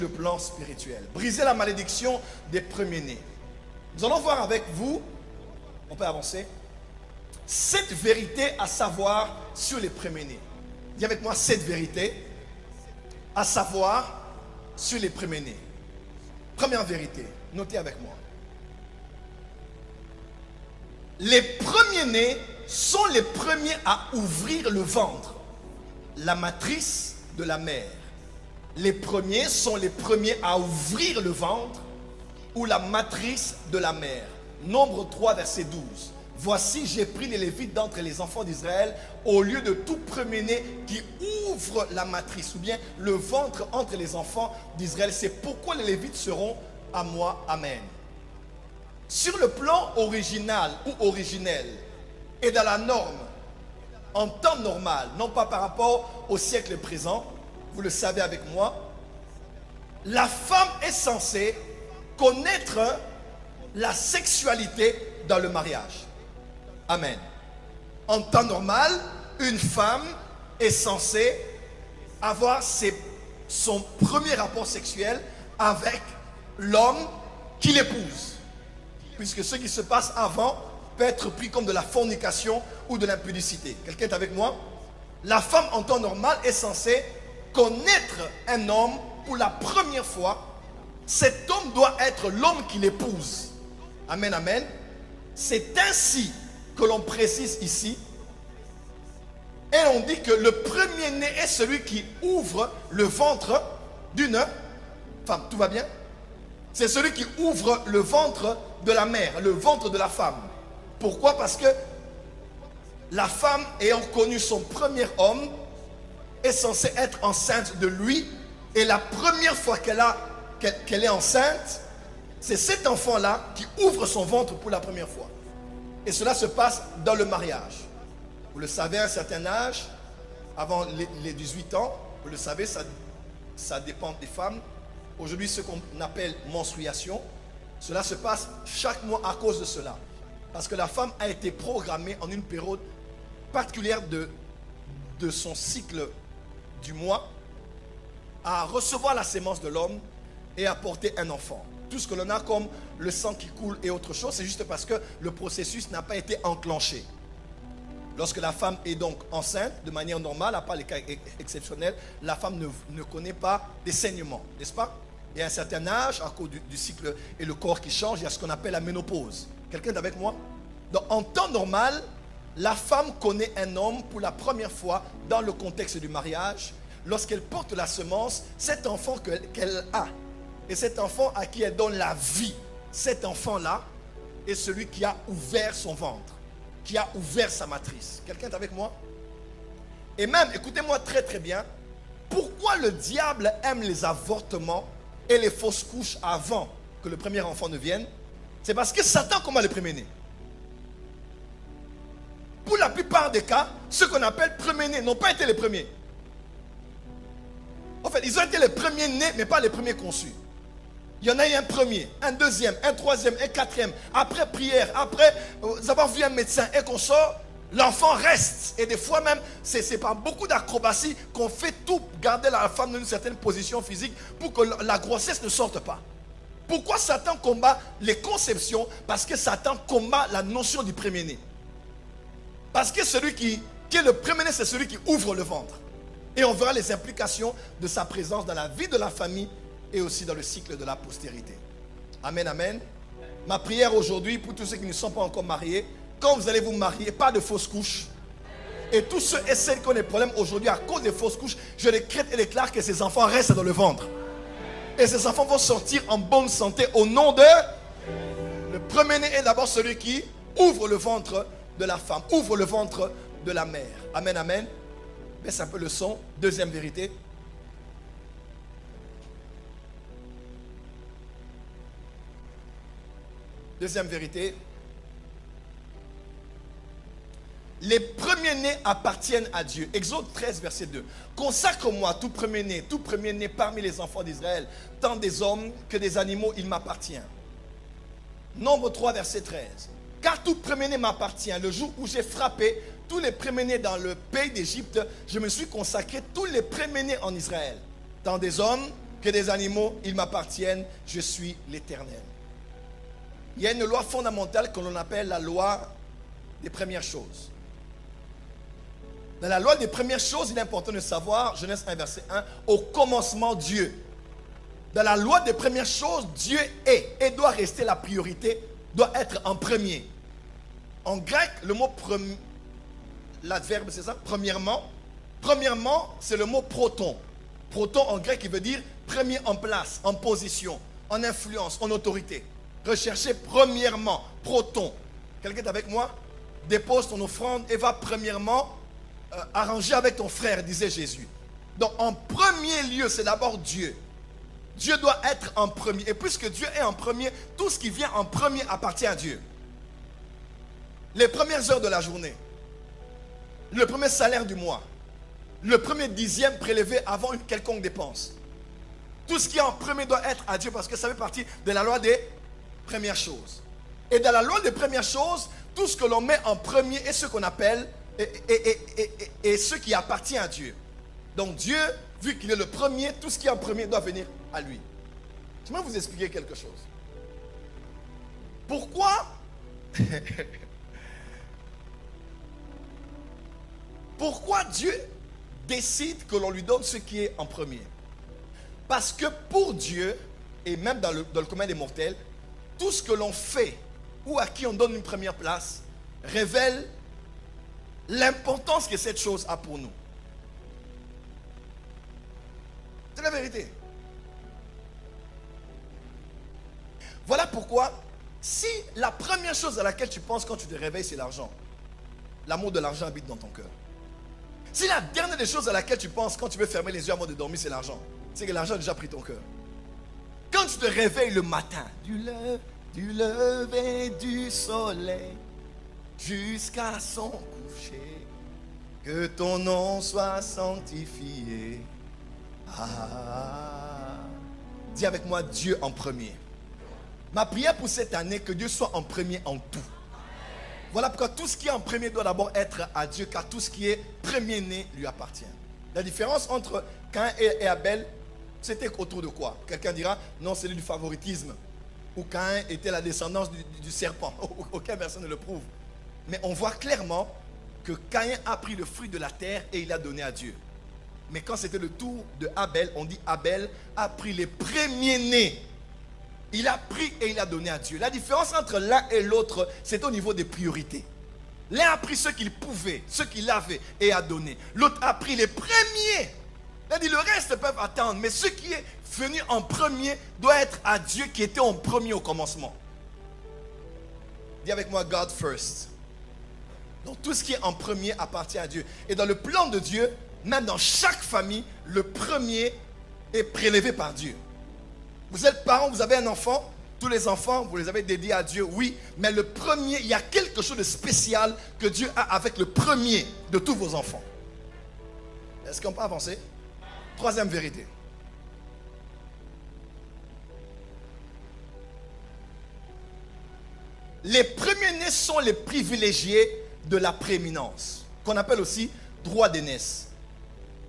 le plan spirituel. Briser la malédiction des premiers-nés. Nous allons voir avec vous, on peut avancer, 7 vérités à savoir sur les premiers-nés. Dis avec moi 7 vérités à savoir sur les premiers-nés. Première vérité, notez avec moi. Les premiers-nés sont les premiers à ouvrir le ventre, la matrice de la mère. Les premiers sont les premiers à ouvrir le ventre ou la matrice de la mère. Nombre 3, verset 12. Voici, j'ai pris les Lévites d'entre les enfants d'Israël au lieu de tout premier-né qui ouvre la matrice ou bien le ventre entre les enfants d'Israël. C'est pourquoi les Lévites seront à moi. Amen. Sur le plan original ou originel et dans la norme, en temps normal, non pas par rapport au siècle présent, vous le savez avec moi, la femme est censée connaître la sexualité dans le mariage. Amen. En temps normal, une femme est censée avoir son premier rapport sexuel avec l'homme qui l'épouse. Puisque ce qui se passe avant peut être pris comme de la fornication ou de l'impudicité. Quelqu'un est avec moi? La femme en temps normal est censée connaître un homme pour la première fois. Cet homme doit être l'homme qui l'épouse. Amen, amen. C'est ainsi que l'on précise ici. Et on dit que le premier-né est celui qui ouvre le ventre d'une femme. Tout va bien? C'est celui qui ouvre le ventre de la mère, le ventre de la femme. Pourquoi? Parce que la femme, ayant connu son premier homme, est censée être enceinte de lui. Et la première fois qu'elle est enceinte, c'est cet enfant-là qui ouvre son ventre pour la première fois. Et cela se passe dans le mariage. Vous le savez, à un certain âge, avant les 18 ans, vous le savez, ça dépend des femmes. Aujourd'hui, ce qu'on appelle menstruation, cela se passe chaque mois à cause de cela. Parce que la femme a été programmée en une période particulière de son cycle du mois à recevoir la sémence de l'homme et à porter un enfant. Tout ce que l'on a comme le sang qui coule et autre chose, c'est juste parce que le processus n'a pas été enclenché. Lorsque la femme est donc enceinte, de manière normale, à part les cas exceptionnels, la femme ne connaît pas des saignements, n'est-ce pas? Et à un certain âge, à cause du cycle et le corps qui change, il y a ce qu'on appelle la ménopause. Quelqu'un est avec moi? Donc, en temps normal, la femme connaît un homme pour la première fois dans le contexte du mariage. Lorsqu'elle porte la semence, cet enfant qu'elle a, et cet enfant à qui elle donne la vie, cet enfant-là est celui qui a ouvert son ventre, qui a ouvert sa matrice. Quelqu'un est avec moi? Et même, écoutez-moi très très bien, pourquoi le diable aime les avortements et les fausses couches avant que le premier enfant ne vienne? C'est parce que Satan combat le premier-né. Pour la plupart des cas, ceux qu'on appelle premiers-nés n'ont pas été les premiers. En fait, ils ont été les premiers nés, mais pas les premiers conçus. Il y en a eu un premier, un deuxième, un troisième, un quatrième. Après prière, après avoir vu un médecin et qu'on sort, l'enfant reste. Et des fois même, c'est par beaucoup d'acrobatie qu'on fait tout garder la femme dans une certaine position physique pour que la grossesse ne sorte pas. Pourquoi Satan combat les conceptions? Parce que Satan combat la notion du premier-né. Parce que celui qui est le premier-né, c'est celui qui ouvre le ventre. Et on verra les implications de sa présence dans la vie de la famille et aussi dans le cycle de la postérité. Amen, amen. Ma prière aujourd'hui pour tous ceux qui ne sont pas encore mariés, quand vous allez vous marier, pas de fausses couches. Et tous ceux et celles qui ont des problèmes aujourd'hui à cause des fausses couches, je décrète et déclare que ces enfants restent dans le ventre. Et ces enfants vont sortir en bonne santé au nom de... Le premier-né est d'abord celui qui ouvre le ventre de la femme, ouvre le ventre de la mère. Amen, amen. Baisse un peu le son. Deuxième vérité. Deuxième vérité. Les premiers-nés appartiennent à Dieu. Exode 13, verset 2. Consacre-moi tout premier-né parmi les enfants d'Israël, tant des hommes que des animaux, il m'appartient. Nombre 3, verset 13. Car tout premier-né m'appartient. Le jour où j'ai frappé tous les premiers-nés dans le pays d'Égypte, je me suis consacré tous les premiers-nés en Israël, tant des hommes que des animaux, ils m'appartiennent, je suis l'Éternel. Il y a une loi fondamentale que l'on appelle la loi des premières choses. Dans la loi des premières choses, il est important de savoir, Genèse 1, verset 1, au commencement Dieu. Dans la loi des premières choses, Dieu est et doit rester la priorité, doit être en premier. En grec, le mot l'adverbe, c'est ça, premièrement. Premièrement, c'est le mot proton. Proton en grec, il veut dire premier en place, en position, en influence, en autorité. Recherchez premièrement, proton. Quelqu'un est avec moi? Dépose ton offrande et va premièrement arranger avec ton frère, disait Jésus. Donc en premier lieu, c'est d'abord Dieu. Dieu doit être en premier. Et puisque Dieu est en premier, tout ce qui vient en premier appartient à Dieu. Les premières heures de la journée, le premier salaire du mois, le premier dixième prélevé avant une quelconque dépense. Tout ce qui est en premier doit être à Dieu parce que ça fait partie de la loi des premières choses. Et dans la loi des premières choses, tout ce que l'on met en premier est ce qu'on appelle et ce qui appartient à Dieu. Donc Dieu, vu qu'il est le premier, tout ce qui est en premier doit venir à lui. Je vais vous expliquer quelque chose. Pourquoi Pourquoi Dieu décide que l'on lui donne ce qui est en premier? Parce que pour Dieu, et même dans le commun des mortels, tout ce que l'on fait ou à qui on donne une première place révèle l'importance que cette chose a pour nous. C'est la vérité. Voilà pourquoi, si la première chose à laquelle tu penses quand tu te réveilles, c'est l'argent, l'amour de l'argent habite dans ton cœur. Si la dernière des choses à laquelle tu penses quand tu veux fermer les yeux avant de dormir, c'est l'argent, c'est que l'argent a déjà pris ton cœur. Quand tu te réveilles le matin, du lever du soleil jusqu'à son coucher, que ton nom soit sanctifié. Dis avec moi, Dieu en premier. Ma prière pour cette année, que Dieu soit en premier en tout. Voilà pourquoi tout ce qui est en premier doit d'abord être à Dieu, car tout ce qui est premier-né lui appartient. La différence entre Caïn et Abel, c'était autour de quoi? Quelqu'un dira, non, c'est du favoritisme. Ou Caïn était la descendance du serpent. Aucun verset ne le prouve. Mais on voit clairement que Caïn a pris le fruit de la terre et il a donné à Dieu. Mais quand c'était le tour de Abel, on dit Abel a pris les premiers-nés. Il a pris et il a donné à Dieu. La différence entre l'un et l'autre, c'est au niveau des priorités. L'un a pris ce qu'il pouvait, ce qu'il avait et a donné. L'autre a pris les premiers. Il a dit le reste peuvent attendre, mais ce qui est venu en premier doit être à Dieu qui était en premier au commencement. Dis avec moi, God first. Donc tout ce qui est en premier appartient à Dieu. Et dans le plan de Dieu, même dans chaque famille, le premier est prélevé par Dieu. Vous êtes parents, vous avez un enfant, tous les enfants, vous les avez dédiés à Dieu, oui, mais le premier, il y a quelque chose de spécial que Dieu a avec le premier de tous vos enfants. Est-ce qu'on peut avancer? Troisième vérité. Les premiers-nés sont les privilégiés de la prééminence, qu'on appelle aussi droit d'aînesse.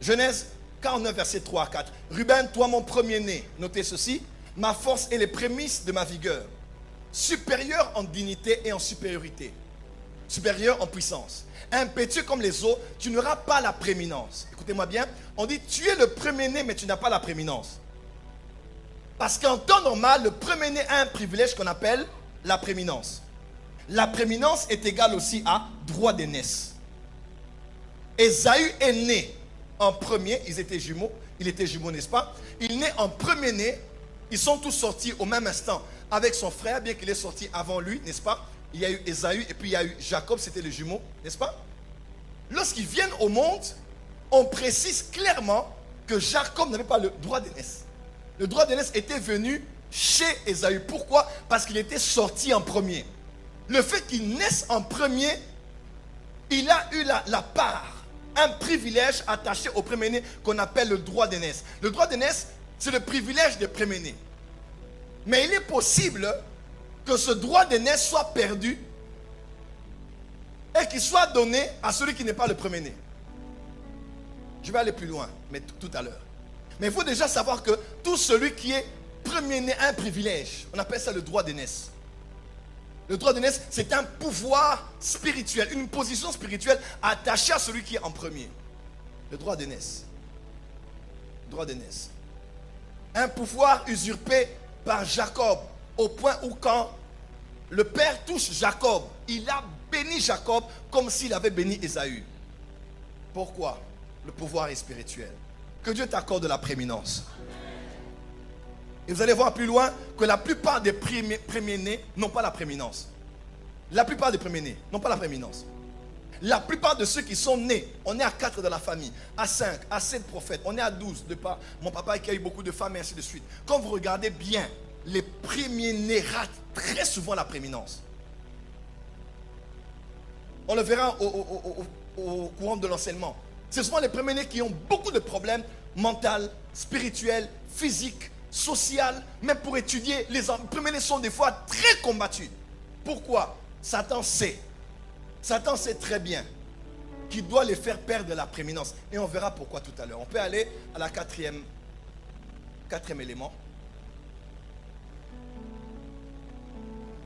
Genèse 49, verset 3 à 4. Ruben, toi mon premier-né, notez ceci, ma force est les prémices de ma vigueur, supérieur en dignité et en supériorité, supérieur en puissance, impétueux comme les eaux, tu n'auras pas la prééminence. Écoutez-moi bien, on dit tu es le premier-né mais tu n'as pas la prééminence. Parce qu'en temps normal, le premier-né a un privilège qu'on appelle la prééminence. La prééminence est égale aussi à droit d'aînesse. Ésaü est né en premier, ils étaient jumeaux, il était jumeau, n'est-ce pas? Il naît en premier-né, ils sont tous sortis au même instant avec son frère, bien qu'il est sorti avant lui, n'est-ce pas? Il y a eu Ésaü et puis il y a eu Jacob, c'était les jumeaux, n'est-ce pas? Lorsqu'ils viennent au monde, on précise clairement que Jacob n'avait pas le droit d'aînesse. Le droit d'aînesse était venu chez Ésaü. Pourquoi? Parce qu'il était sorti en premier. Le fait qu'il naisse en premier, il a eu la part, un privilège attaché au premier-né qu'on appelle le droit d'aînesse. Le droit d'aînesse, c'est le privilège des premiers-nés. Mais il est possible que ce droit d'aînesse soit perdu et qu'il soit donné à celui qui n'est pas le premier-né. Je vais aller plus loin, mais tout à l'heure. Mais il faut déjà savoir que tout celui qui est premier-né a un privilège. On appelle ça le droit d'aînesse. Le droit d'aînesse, c'est un pouvoir spirituel, une position spirituelle attachée à celui qui est en premier. Le droit d'aînesse. Droit d'aînesse. Un pouvoir usurpé par Jacob, au point où quand le père touche Jacob, il a béni Jacob comme s'il avait béni Ésaü. Pourquoi? Le pouvoir est spirituel. Que Dieu t'accorde la prééminence. Et vous allez voir plus loin que la plupart des premiers-nés n'ont pas la prééminence. La plupart des premiers-nés n'ont pas la prééminence. La plupart de ceux qui sont nés, on est à 4 dans la famille, à 5, à 7 prophètes, on est à 12 de par mon papa qui a eu beaucoup de femmes et ainsi de suite. Quand vous regardez bien, les premiers-nés ratent très souvent la prééminence. On le verra au courant de l'enseignement. C'est souvent les premiers-nés qui ont beaucoup de problèmes mentaux, spirituels, physiques, sociaux, même pour étudier. Les premiers-nés sont des fois très combattus. Pourquoi? Satan sait très bien qu'il doit les faire perdre la prééminence. Et on verra pourquoi tout à l'heure. On peut aller à la quatrième élément.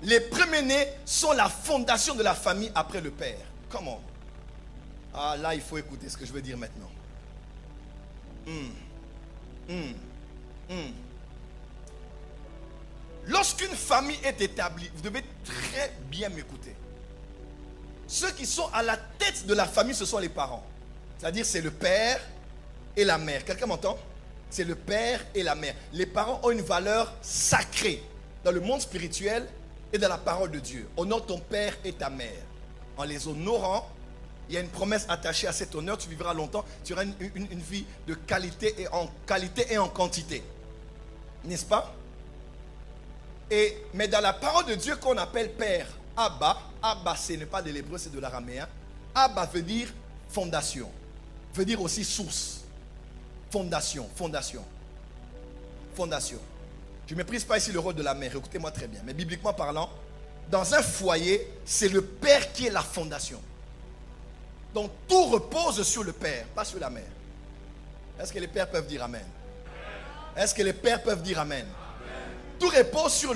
Les premiers-nés sont la fondation de la famille après le père. Comment? Ah là, il faut écouter ce que je veux dire maintenant. Lorsqu'une famille est établie, vous devez très bien m'écouter. Ceux qui sont à la tête de la famille, ce sont les parents. C'est-à-dire, c'est le père et la mère. Quelqu'un m'entend? C'est le père et la mère. Les parents ont une valeur sacrée dans le monde spirituel et dans la parole de Dieu. Honore ton père et ta mère. En les honorant, il y a une promesse attachée à cet honneur. Tu vivras longtemps. Tu auras une vie de qualité et en quantité. N'est-ce pas? Mais dans la parole de Dieu qu'on appelle père, Abba, ce n'est pas de l'hébreu, c'est de l'araméen. Abba veut dire fondation. Veut dire aussi source. Fondation. Je ne méprise pas ici le rôle de la mère, écoutez-moi très bien. Mais bibliquement parlant, dans un foyer, c'est le père qui est la fondation. Donc tout repose sur le père, pas sur la mère. Est-ce que les pères peuvent dire amen? Est-ce que les pères peuvent dire amen? Tout repose sur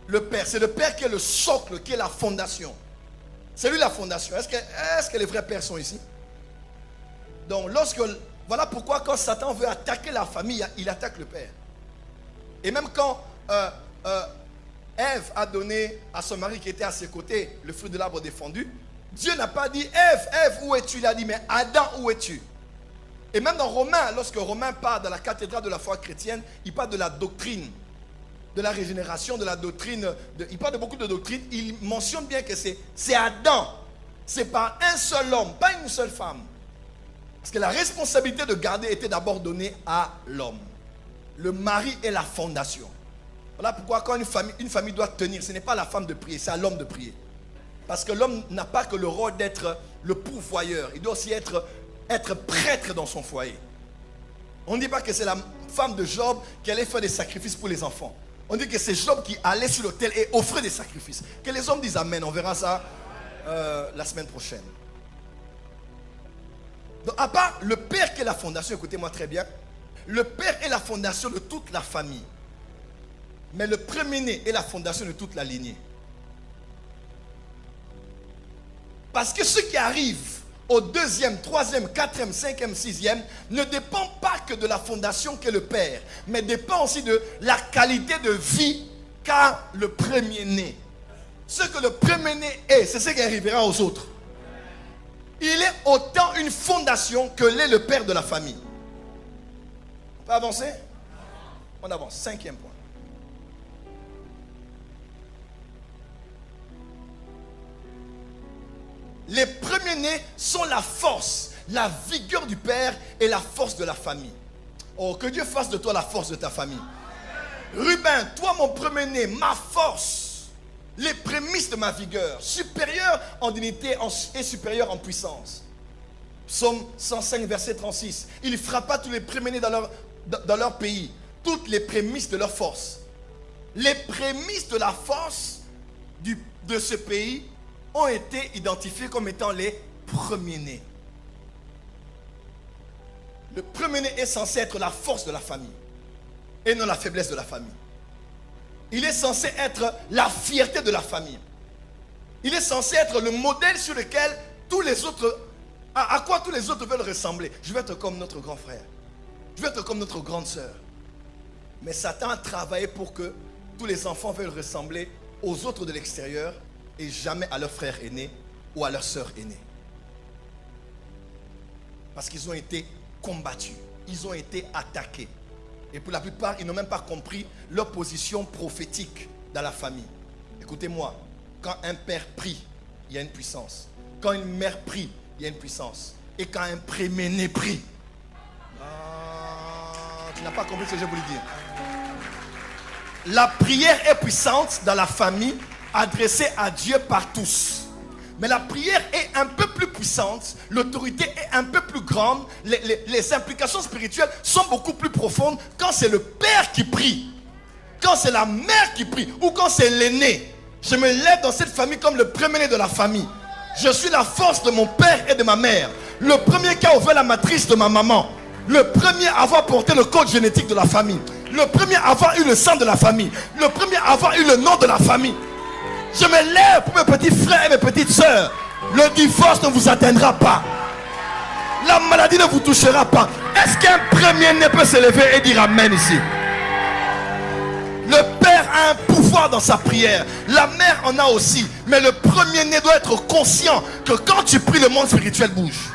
le père. C'est le père qui est le socle, qui est la fondation. C'est lui la fondation. Est-ce que les vrais pères sont ici? Donc voilà pourquoi quand Satan veut attaquer la famille, il attaque le père. Et même quand Ève a donné à son mari qui était à ses côtés le fruit de l'arbre défendu, Dieu n'a pas dit Ève, où es-tu? Il a dit mais Adam, où es-tu? Et même dans Romains, lorsque Romain parle dans la cathédrale de la foi chrétienne, il parle de la doctrine, de la régénération, de la doctrine, il parle de beaucoup de doctrines. Il mentionne bien que c'est Adam, c'est pas un seul homme, pas une seule femme. Parce que la responsabilité de garder était d'abord donnée à l'homme. Le mari est la fondation. Voilà pourquoi quand une famille doit tenir, ce n'est pas la femme de prier, c'est à l'homme de prier. Parce que l'homme n'a pas que le rôle d'être le pourvoyeur, il doit aussi être prêtre dans son foyer. On ne dit pas que c'est la femme de Job qui allait faire des sacrifices pour les enfants. On dit que c'est Job qui allait sur l'autel et offrait des sacrifices. Que les hommes disent amen, on verra ça la semaine prochaine. Donc à part le père qui est la fondation, écoutez-moi très bien, le père est la fondation de toute la famille. Mais le premier-né est la fondation de toute la lignée. Parce que ce qui arrive au deuxième, troisième, quatrième, cinquième, sixième ne dépend pas que de la fondation qu'est le père, mais dépend aussi de la qualité de vie qu'a le premier-né. Ce que le premier-né est, c'est ce qui arrivera aux autres. Il est autant une fondation que l'est le père de la famille. On peut avancer? On avance. Cinquième point. Les premiers-nés sont la force, la vigueur du père et la force de la famille. Oh, que Dieu fasse de toi la force de ta famille. Ruben, toi mon premier-né, ma force, les prémices de ma vigueur, supérieur en dignité et supérieur en puissance. Psaume 105, verset 36. Il frappa tous les premiers-nés dans leur pays, toutes les prémices de leur force. Les prémices de la force de ce pays ont été identifiés comme étant les premiers-nés. Le premier-né est censé être la force de la famille et non la faiblesse de la famille. Il est censé être la fierté de la famille. Il est censé être le modèle sur lequel tous les autres, à quoi tous les autres veulent ressembler. Je veux être comme notre grand frère. Je veux être comme notre grande sœur. Mais Satan a travaillé pour que tous les enfants veulent ressembler aux autres de l'extérieur et jamais à leur frère aîné ou à leur sœur aînée. Parce qu'ils ont été combattus, ils ont été attaqués. Et pour la plupart, ils n'ont même pas compris leur position prophétique dans la famille. Écoutez-moi, quand un père prie, il y a une puissance. Quand une mère prie, il y a une puissance. Et quand un premier-né prie, tu n'as pas compris ce que j'ai voulu dire. La prière est puissante dans la famille, adressée à Dieu par tous. Mais la prière est un peu plus puissante, l'autorité est un peu plus grande, les implications spirituelles sont beaucoup plus profondes quand c'est le père qui prie, quand c'est la mère qui prie, ou quand c'est l'aîné. Je me lève dans cette famille comme le premier-né de la famille. Je suis la force de mon père et de ma mère. Le premier qui a ouvert la matrice de ma maman. Le premier à avoir porté le code génétique de la famille. Le premier à avoir eu le sang de la famille. Le premier à avoir eu le nom de la famille. Je me lève pour mes petits frères et mes petites sœurs. Le divorce ne vous atteindra pas. La maladie ne vous touchera pas. Est-ce qu'un premier-né peut se lever et dire Amen ici? Le père a un pouvoir dans sa prière. La mère en a aussi. Mais le premier-né doit être conscient que quand tu pries, le monde spirituel bouge.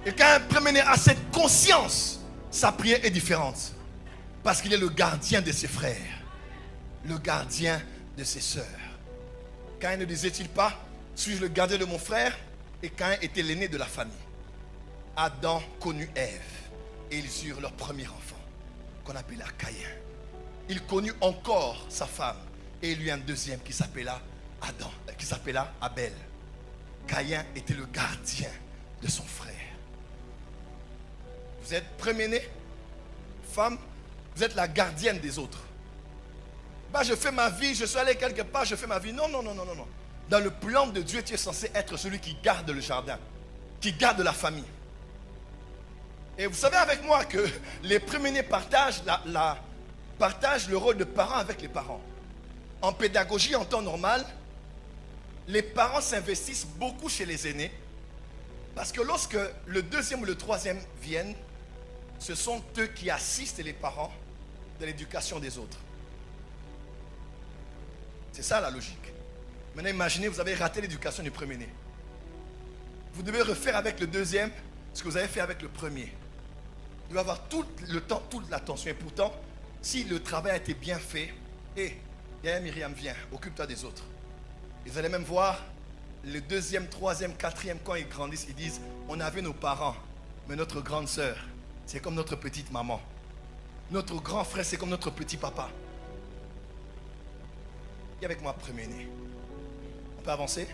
Et quand un premier-né a cette conscience, sa prière est différente. Parce qu'il est le gardien de ses frères, le gardien de ses sœurs. Caïn ne disait-il pas, suis-je le gardien de mon frère? Et Caïn était l'aîné de la famille. Adam connut Ève et ils eurent leur premier enfant, qu'on appela Caïn. Il connut encore sa femme et il eut un deuxième qui s'appela Abel. Caïn était le gardien de son frère. Vous êtes premier-né, femme, vous êtes la gardienne des autres. Bah, je fais ma vie, je suis allé quelque part, je fais ma vie. Non. Dans le plan de Dieu, tu es censé être celui qui garde le jardin, qui garde la famille. Et vous savez avec moi que les premiers-nés partagent le rôle de parents avec les parents. En pédagogie, en temps normal, les parents s'investissent beaucoup chez les aînés. Parce que lorsque le deuxième ou le troisième viennent, ce sont eux qui assistent les parents dans l'éducation des autres. C'est ça la logique. Maintenant imaginez, vous avez raté l'éducation du premier-né. Vous devez refaire avec le deuxième ce que vous avez fait avec le premier. Vous devez avoir tout le temps, toute l'attention. Et pourtant, si le travail a été bien fait, Yaya Myriam, viens, occupe-toi des autres. Et vous allez même voir le deuxième, troisième, quatrième, quand ils grandissent, ils disent, on avait nos parents, mais notre grande sœur, c'est comme notre petite maman. Notre grand frère, c'est comme notre petit papa. Et avec moi, premier-né. On peut avancer?